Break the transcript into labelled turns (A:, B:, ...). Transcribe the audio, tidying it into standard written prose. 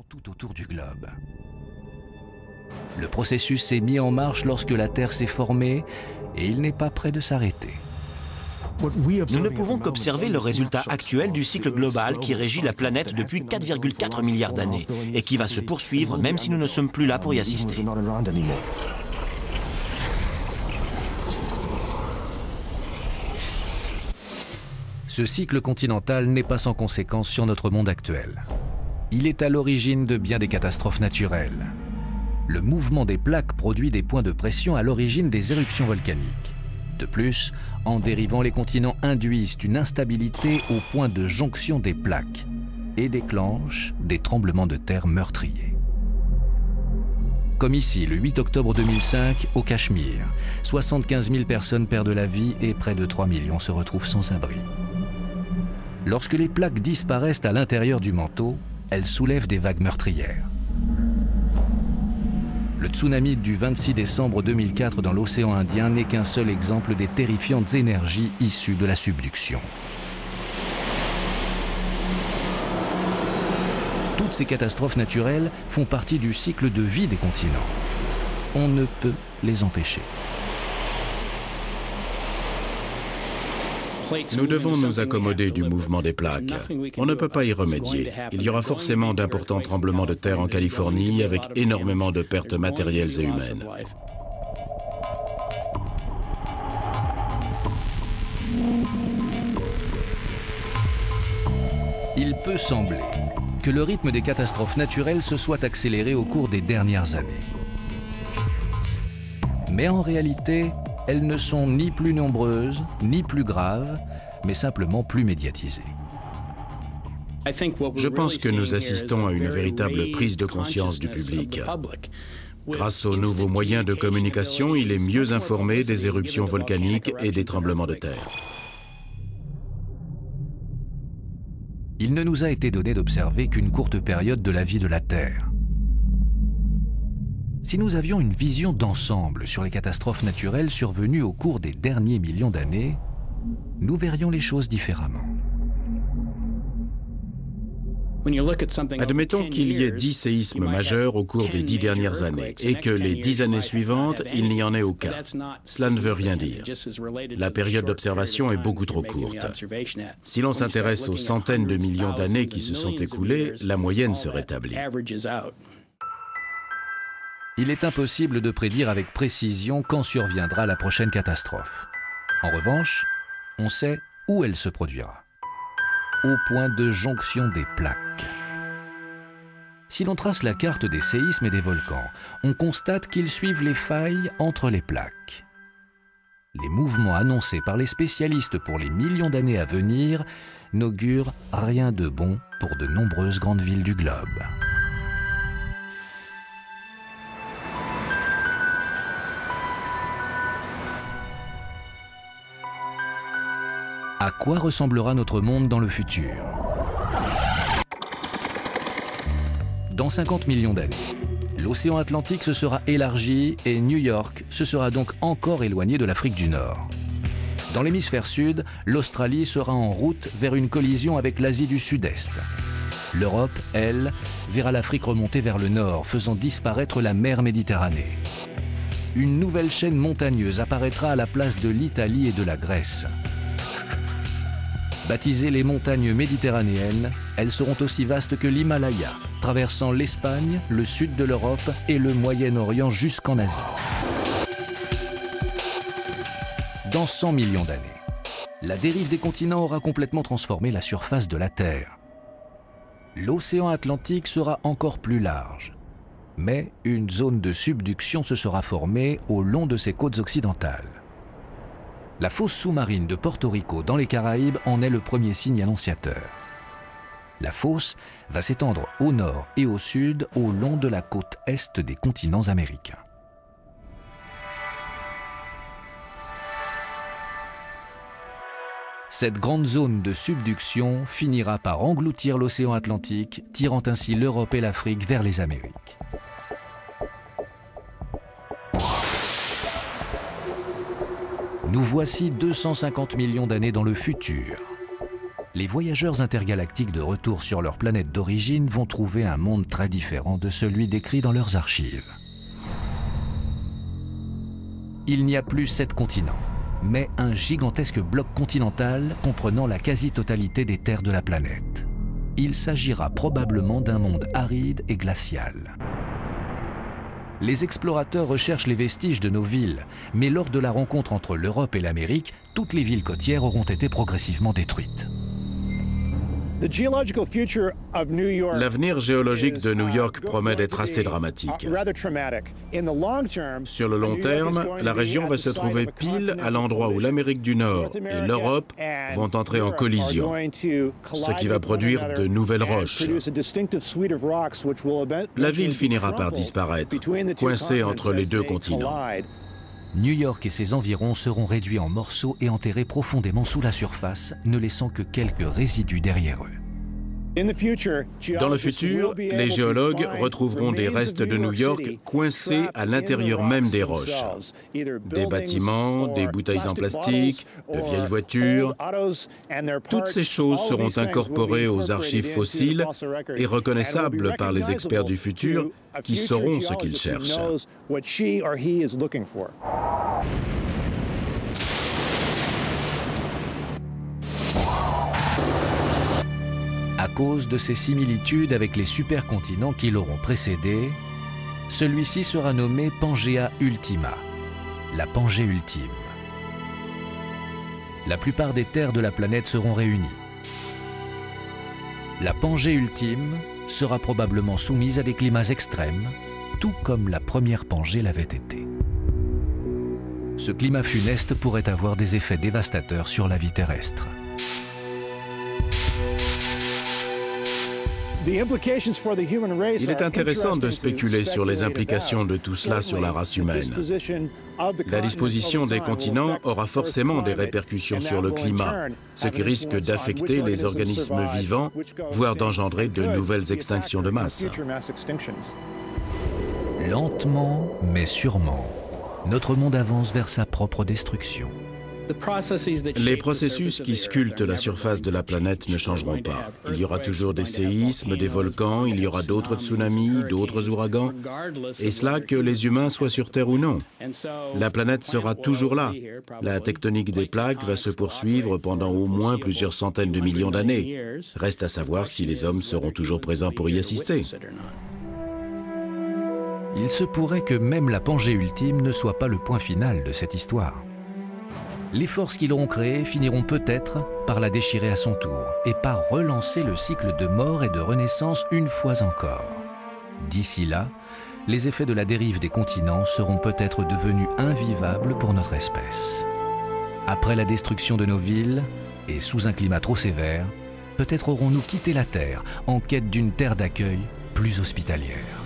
A: Tout autour du globe. Le processus s'est mis en marche lorsque la Terre s'est formée et il n'est pas près de s'arrêter.
B: Nous ne pouvons qu'observer le résultat actuel du cycle global qui régit la planète depuis 4,4 milliards d'années et qui va se poursuivre même si nous ne sommes plus là pour y assister.
A: Ce cycle continental n'est pas sans conséquences sur notre monde actuel. Il est à l'origine de bien des catastrophes naturelles. Le mouvement des plaques produit des points de pression à l'origine des éruptions volcaniques. De plus, en dérivant, les continents induisent une instabilité au point de jonction des plaques et déclenchent des tremblements de terre meurtriers. Comme ici, le 8 octobre 2005, au Cachemire, 75 000 personnes perdent la vie et près de 3 millions se retrouvent sans abri. Lorsque les plaques disparaissent à l'intérieur du manteau, elles soulèvent des vagues meurtrières. Le tsunami du 26 décembre 2004 dans l'océan Indien n'est qu'un seul exemple des terrifiantes énergies issues de la subduction. Toutes ces catastrophes naturelles font partie du cycle de vie des continents. On ne peut les empêcher.
C: Nous devons nous accommoder du mouvement des plaques. On ne peut pas y remédier. Il y aura forcément d'importants tremblements de terre en Californie avec énormément de pertes matérielles et humaines.
A: Il peut sembler que le rythme des catastrophes naturelles se soit accéléré au cours des dernières années. Mais en réalité, elles ne sont ni plus nombreuses, ni plus graves, mais simplement plus médiatisées.
C: Je pense que nous assistons à une véritable prise de conscience du public. Grâce aux nouveaux moyens de communication, il est mieux informé des éruptions volcaniques et des tremblements de terre.
A: Il ne nous a été donné d'observer qu'une courte période de la vie de la Terre. Si nous avions une vision d'ensemble sur les catastrophes naturelles survenues au cours des derniers millions d'années, nous verrions les choses différemment.
C: Admettons qu'il y ait 10 séismes majeurs au cours des 10 dernières années et que les 10 années suivantes, il n'y en ait aucun. Cela ne veut rien dire. La période d'observation est beaucoup trop courte. Si l'on s'intéresse aux centaines de millions d'années qui se sont écoulées, la moyenne se rétablit.
A: Il est impossible de prédire avec précision quand surviendra la prochaine catastrophe. En revanche, on sait où elle se produira. Au point de jonction des plaques. Si l'on trace la carte des séismes et des volcans, on constate qu'ils suivent les failles entre les plaques. Les mouvements annoncés par les spécialistes pour les millions d'années à venir n'augurent rien de bon pour de nombreuses grandes villes du globe. À quoi ressemblera notre monde dans le futur? Dans 50 millions d'années, l'océan Atlantique se sera élargi et New York se sera donc encore éloigné de l'Afrique du Nord. Dans l'hémisphère sud, l'Australie sera en route vers une collision avec l'Asie du Sud-Est. L'Europe, elle, verra l'Afrique remonter vers le nord, faisant disparaître la mer Méditerranée. Une nouvelle chaîne montagneuse apparaîtra à la place de l'Italie et de la Grèce. Baptisées les montagnes méditerranéennes, elles seront aussi vastes que l'Himalaya, traversant l'Espagne, le sud de l'Europe et le Moyen-Orient jusqu'en Asie. Dans 100 millions d'années, la dérive des continents aura complètement transformé la surface de la Terre. L'océan Atlantique sera encore plus large, mais une zone de subduction se sera formée au long de ses côtes occidentales. La fosse sous-marine de Porto Rico dans les Caraïbes en est le premier signe annonciateur. La fosse va s'étendre au nord et au sud au long de la côte est des continents américains. Cette grande zone de subduction finira par engloutir l'océan Atlantique, tirant ainsi l'Europe et l'Afrique vers les Amériques. Nous voici 250 millions d'années dans le futur. les voyageurs intergalactiques de retour sur leur planète d'origine vont trouver un monde très différent de celui décrit dans leurs archives. Il n'y a plus 7 continents, mais un gigantesque bloc continental comprenant la quasi-totalité des terres de la planète. Il s'agira probablement d'un monde aride et glacial. Les explorateurs recherchent les vestiges de nos villes, mais lors de la rencontre entre l'Europe et l'Amérique, toutes les villes côtières auront été progressivement détruites.
C: L'avenir géologique de New York promet d'être assez dramatique. Sur le long terme, la région va se trouver pile à l'endroit où l'Amérique du Nord et l'Europe vont entrer en collision, ce qui va produire de nouvelles roches. La ville finira par disparaître, coincée entre les deux continents.
A: New York et ses environs seront réduits en morceaux et enterrés profondément sous la surface, ne laissant que quelques résidus derrière eux.
C: Dans le futur, les géologues retrouveront des restes de New York coincés à l'intérieur même des roches. Des bâtiments, des bouteilles en plastique, de vieilles voitures. Toutes ces choses seront incorporées aux archives fossiles et reconnaissables par les experts du futur qui sauront ce qu'ils cherchent.
A: À cause de ses similitudes avec les supercontinents qui l'auront précédé, celui-ci sera nommé Pangea Ultima, la Pangée ultime. La plupart des terres de la planète seront réunies. La Pangée ultime sera probablement soumise à des climats extrêmes, tout comme la première Pangée l'avait été. Ce climat funeste pourrait avoir des effets dévastateurs sur la vie terrestre.
C: Il est intéressant de spéculer sur les implications de tout cela sur la race humaine. La disposition des continents aura forcément des répercussions sur le climat, ce qui risque d'affecter les organismes vivants, voire d'engendrer de nouvelles extinctions de masse.
A: Lentement, mais sûrement, notre monde avance vers sa propre destruction.
C: Les processus qui sculptent la surface de la planète ne changeront pas. Il y aura toujours des séismes, des volcans, il y aura d'autres tsunamis, d'autres ouragans, et cela que les humains soient sur Terre ou non. La planète sera toujours là. La tectonique des plaques va se poursuivre pendant au moins plusieurs centaines de millions d'années. Reste à savoir si les hommes seront toujours présents pour y assister.
A: Il se pourrait que même la Pangée ultime ne soit pas le point final de cette histoire. Les forces qui l'auront créée finiront peut-être par la déchirer à son tour et par relancer le cycle de mort et de renaissance une fois encore. D'ici là, les effets de la dérive des continents seront peut-être devenus invivables pour notre espèce. Après la destruction de nos villes, et sous un climat trop sévère, peut-être aurons-nous quitté la Terre en quête d'une terre d'accueil plus hospitalière.